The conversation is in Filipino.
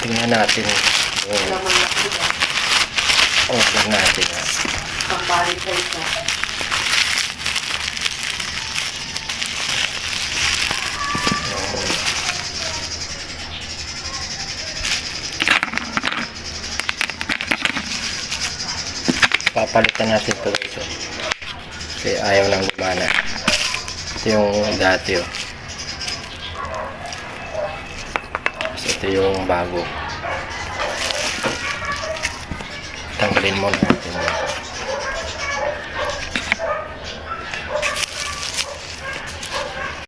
Tingnan natin yung order natin. Pambalik sa isa. Papalitan natin ito guys. Kasi ayaw nang gumana. Ito yung dati oh. So, ito yung bago. Tanggalin muna natin.